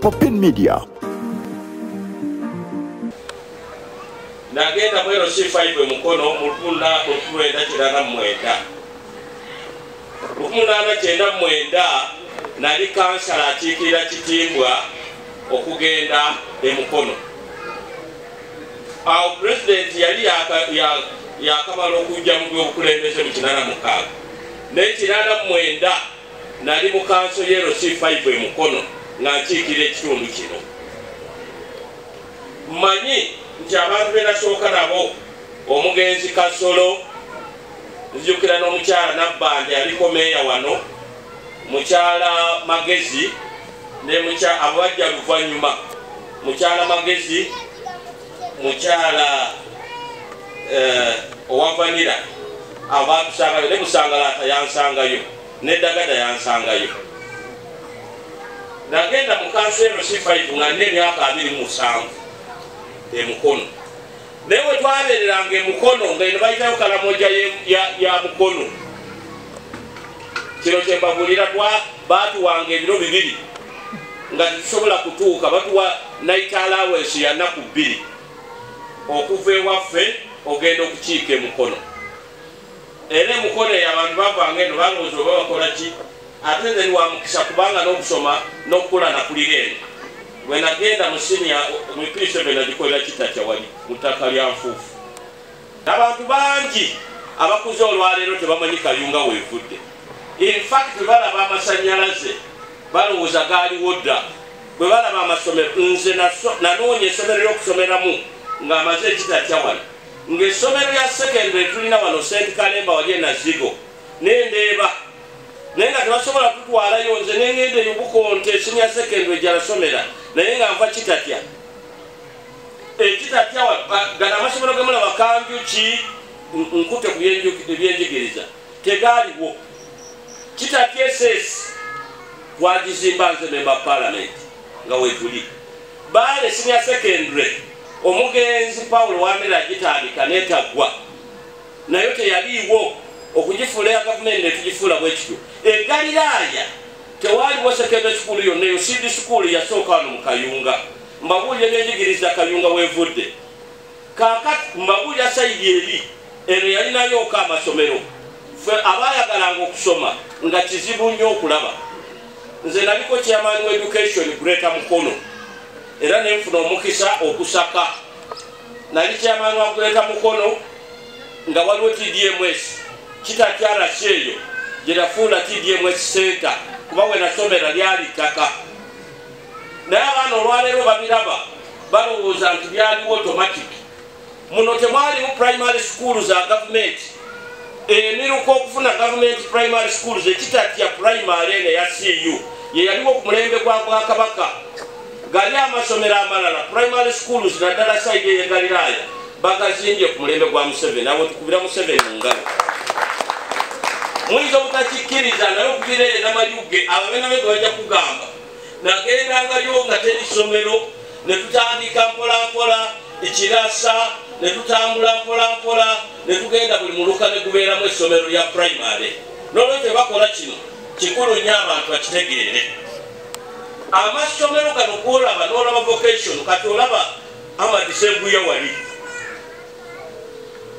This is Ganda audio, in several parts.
Popin Media. Nagenda mwero C5 mukono mulukunda okulwenda kirana mwenda. Lukumuna kyenda mwenda nali kansala atikira kitimbwa okugenda emukono. Awo president yali yakamala okujja mu byokulembeze mu kinana mukaaga. N'ekirana mwenda nali mu kanso yero C5 emukono nga nkiikira ekitundu kino. Mmanyi nti abantu benasooka nabo omugenzi Kasolo, nzijukira n'omukyala Nabbanja yaliko meeya wano, mukyala Magezi ne mukyala abajja luvannyuma, mukyala Magezi, mukyala owavanira abatusangayo ne Musangalata yansangayo ne Dagada yansangayo. Nagenda mu kansero C5 nga nne emyaka 27 emukono. Newe twabereranga emukono nga eno bayitayo kalamoja ya mukono. Kino kyembagulira baatuwanga ebiro 2 nga tusobola kutuuka, batuwa night allowance ya nnaku 2 okuva ewaffe ogenda okukiika emukono. Era emukono eyo abantu bavanga eno balowooza oba bakola ki, ate nze ni wa mukisa kubanga n'okusoma n'okukula nakulira eno. Bwe nagenda mu siniya mu P7 nagikolera kitakya wali mu ttaka lya Nfuufu. Abantu bangi abakuze olwaleero tebamanyi Kayunga weevudde. In fact balaba amasannyalaze balowooza gaaliwo dda. Bwe balaba amasomero, nze nanoonya essomero ly'okusomeramu ng'amaze ekitakya wano. Ng'essomero ya secondary tulina wano St. Kalemba wali e Nazigo nendeeba. Naye nga tebasobola tutwalayo, nze nengenda eyobukonte senior secondary gy'asomera naye nga nva kitatya. Ekitatya gana amasomero gemulaba Kanjuki, Nkute ku byenjigiriza tegaaliwo. Kitatya SS twagizimba nze member parliament nga weetuli. Baale senior secondary omugenzi Paulo Wamera agitandika n'etaggwa nayo teyaliiwo. Okugifuula ya gavumenti netugifuula bwe kityo. Galiraaya tewaaliwo secondary school yonna eyo, seed school yasooka wano mu Kayunga. Mbabuulira ebyenjigiriza Kayunga weevudde. Kaakati mbabuulira sayidi eri eno yalinayoko amasomero. Ffe abaayagalanga okusoma nga kizibu nnyo okulaba. Nze naliko chairman wa education Greater Mukono era nenfuna omukisa okusaka. Nali chairman wa Greater Mukono nga waliwo TDMS kitakyala kyeyo gyenafuula TDMS center kuba we nasomera lyali ttaka. Naye abaana olwaleero babiraba balowooza nti byaliwo automatic. Muno temwalimu primary school za gavumenti. Emiruka okufuna gavumenti primary schools ekitatya primary ene ya CU ye yaliwo ku mulembe gwa Bwakabaka. Gali amasomero amalala primary schools naddala side eyegaliraaya bagazimbye ku mulembe gwa Museveni. Awo tukubira Museveni mu ngalo. Muyinza obutakikkiriza naye okuvireyo n'amayuge ababenabe gwe bajja kugamba. Nagendangayo nga teri ssomero ne tutandika mpolampola Ekirasa ne tutambula mpolampola ne tugenda buli muluka ne gubeeramu essomero lya primary. N'olwekyo bakola kino kikulu nnyo abantu bakitegeere. Amasomero gano gw'olaba n'olaba vocation kati olaba Amadi Sseguya wali.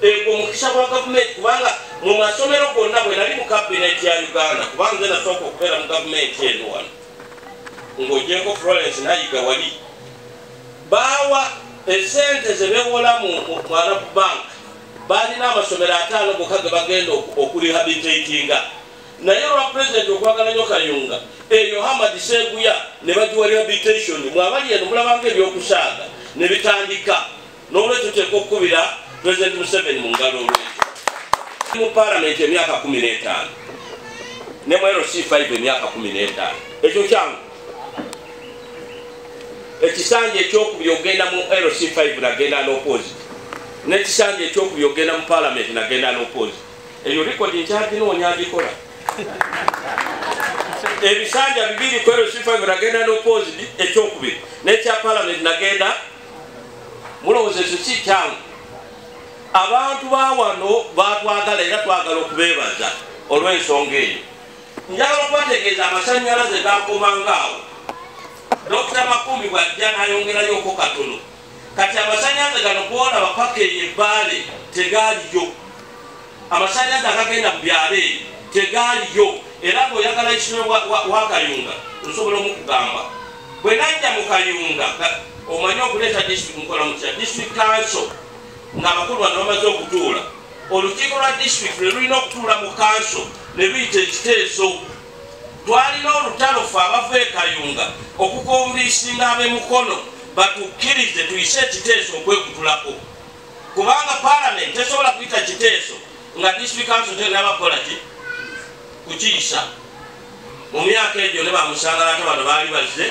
Ego mukisa gwa gavumenti kubanga mu masomero gonna bwe nali mu cabinet ya Uganda kubanga nze nasooka okubeera mu gavumenti eno wano ng'ogyeko Florence Nayiga wali. Baawa esente ze beewola mu Arab Bank baalina amasomero 5 gokka ge bagenda okurehabilitatinga. Naye olwa president okwagala nnyo Kayunga eyo Amadi Sseguya ne bagiwa rehabilitation mwabali eno mulabanga ebyokusaaga ne bitandika. N'olwekyo tuteeka okukubira President Museveni mu ngalo olwekyo. Mu parliament emyaka 15 ne mu LC5 emyaka 15. Ekyo kyangu. Ekisanja ekyokubiri ogenda mu LC5 nagenda n'opposite. N'ekisanja ekyokubiri ogenda mu parliament nagenda n'opposite. Eyo rekodi nkyagiroonya agikola. Ebisanja 2 ku LC5 nagenda n'opposite ekyokubiri. N'ekya parliament nagenda mulowooza ekyo si kyangu. Abantu bawano batwagala era twagala okubeebaza olw'ensonga eyo. Njagala okubategeeza amasannyalaze gakomanga awo Dr. Makumbi bwajja n'ayongerayoko katono kati amasannyalaze gano kuona bapakeye ebbaale tegaaliyo amasannyalaze agagenda mu byalo tegaaliyo era bw'oyagala ekisime wa Kayunga nsobola omukugamba bwe najja mu Kayunga omanyi okuleeta district mukola mutya district council ng'abakulu bano bamaze okutuula olukiiko lwa district lwe lulina okutuula mu council ne luyita ekiteeso twalina olutalo ffe abava e Kayunga okukombisinga ab'emukono batukkirize tuyise ekiteeso okwekutulako kubanga parliament tesobola kuyita kiteeso nga district council tenabakola ki kukiyisa mu myaka egyo ne bamusangala ate bano baali bazze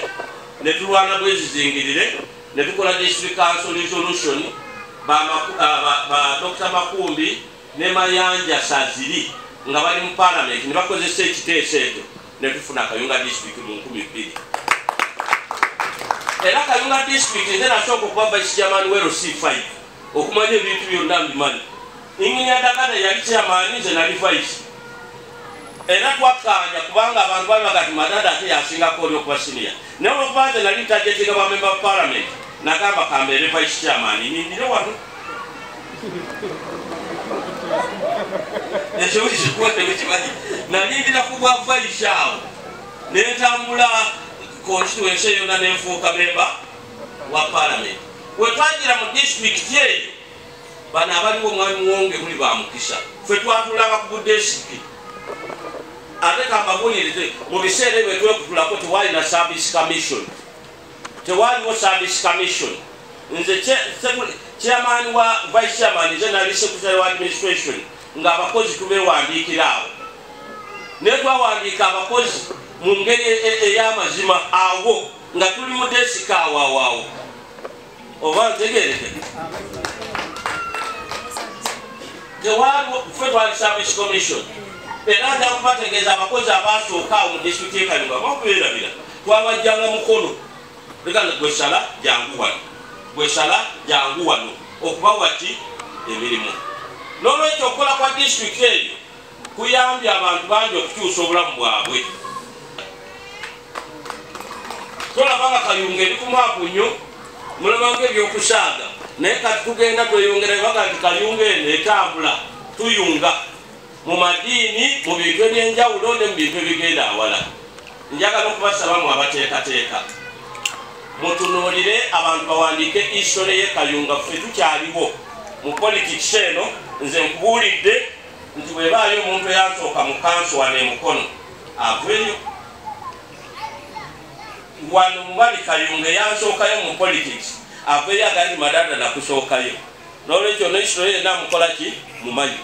ne tulwana bwezizingirire ne tukola district council resolution ba Dr. Makumbi ne Mayanja Saziri nga bali mu parliament ne bakozesa ekiteeso ekyo ne tufuna Kayunga district mu 2002 era Kayunga district nze nasooka okuba vice chairman we C5 okumanya ebintu byonna mbimanyi Inginya Dagana yali chairman nze nali vice era twakkaanya kubanga abantu bali bagati Madada ate yasingako oli okuba senior naye olwokuba nze nali ntajetinga ba member of parliament nagamba kambeere vice chairman nindire wano ekyowekikuwatewekimanyi nalindira kubwa vice awo netambula constituency yonna nenfuuka member wa parliament wetwagira mu district eyo bano abaliwo omwami muwonge muli bamukisa ffe twatulanga ku budesipi ate kambabulirize mu biseera ebyo twekutulako tewalina service commission tewaliwo service commission nze chairman wa vice chairman nze nali secretary wa administration ng'abakozi tubewandiikira awo naye twawandiika abakozi mu ngeri ey'amazima awo nga tuli mu desika awaawo oba ntegereke tewaliwo ffe twali service commission era nja kubategeeza abakozi abaasooka awo mu disitulikiti y'e Kayunga bakubeerabira twabajjanga mukono lekana gwesala jangu wano gwesala jangu wano okubawa ki emirimu n'olwekyo okukola kwa disitulikiti eyo kuyambye abantu bangi okukyusa obulamu bwabwe tolabanga Kayunga eri ku mwaku nnyo mulabanga ebyokusaaga naye kati tugenda tweyongera baga nti Kayunga eno etambula tuyunga mu madiini mu bintu ebyenjawulo ne mu bintu ebigenda awala njagala okubasaba mu abateekateeka mutunuulire abantu bawandiike history y'e Kayunga ffe tukyaliwo mu politics eno nze nkubuulidde nti bwebaayo omuntu eyansooka mu kanso wano emukono aveeyo wano mubali Kayunga eyansookayo mu politics aveeyo agandi Madada nakusookayo n'olwekyo n'history yenna mukola ki mumanyi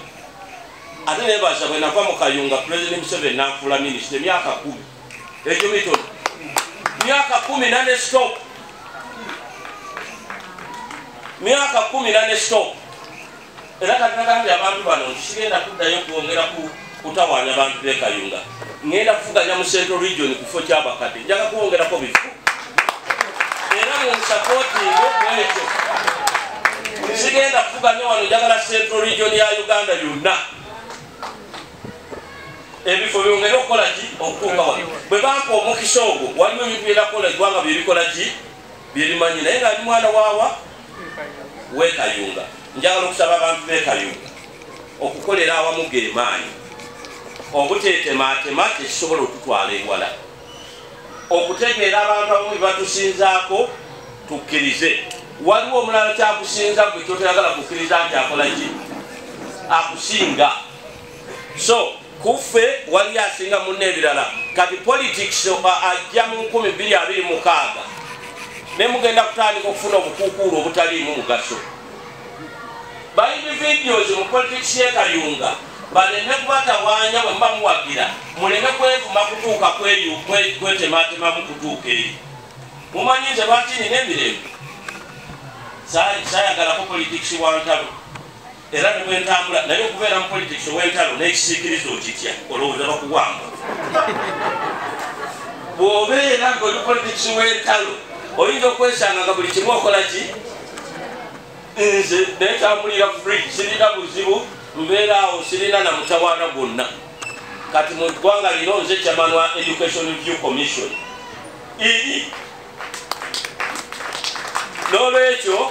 ate nebaza bwe nava mu Kayunga President Museveni nanfuula minisita emyaka 10 egyo mitono myaka 14 stop myaka 14 stop era kati nagambye abantu bano nti sigenda kuddayo kwongera kutawaanya abantu b'e Kayunga ngenda kuvuganya mu Central Region ku kifo ky'abakadde njaga kwongerako bifo era munsapootinge bwekyo sigenda kuvuganya wano njagala Central Region ya Uganda yonna ebifo byongere okukola ki okutuuka wano bwe bampa omukisa ogwo waliwo ebintu byenakola eggwanga byebikola ki byerimanyi naye nga ndi mwana waawa w'e Kayunga njagala okusaba abantu b'e Kayunga okukolera awamu geemaanyi obuteetemaatema tekisobola okutwala ewala okutegeera abantu abamu bebatusinzaako tukkirize waliwo omulala kyakusinza gwe kyotoyagala kukkiriza nti akola ki akusinga so kuffe wali asinga munne ebirala kati politics ajja mu 2026 ne mugenda kutandika okufuna obukuukuulu obutaliimu mugaso balina videos mu politics y'e Kayunga baleme kubatawaanya bwe mba muwagira muleme kwevuma kutuuka kwetematema mu kutuuka eri mumanyize lwaki nina emirembe saayagalako politics wantalo era ne bwentambula naye okubeera mu politics ow'entalo n'ekisiikirizo okitya olowooza bakuwamba bw'obeera ng'oli politics w'entalo oyinza okwesanga nga buli kimu okola ki nze netambulira free sirina buzibu mbeera awo sirina na mutawaana gwonna kati mu ggwanga lino nze chairman wa Education Review Commission eri nolwekyo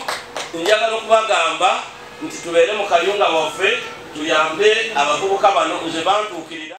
njagala okubagamba nti tubeere mu kayunga waffe tuyambe abavubuka bano nze bantuukirira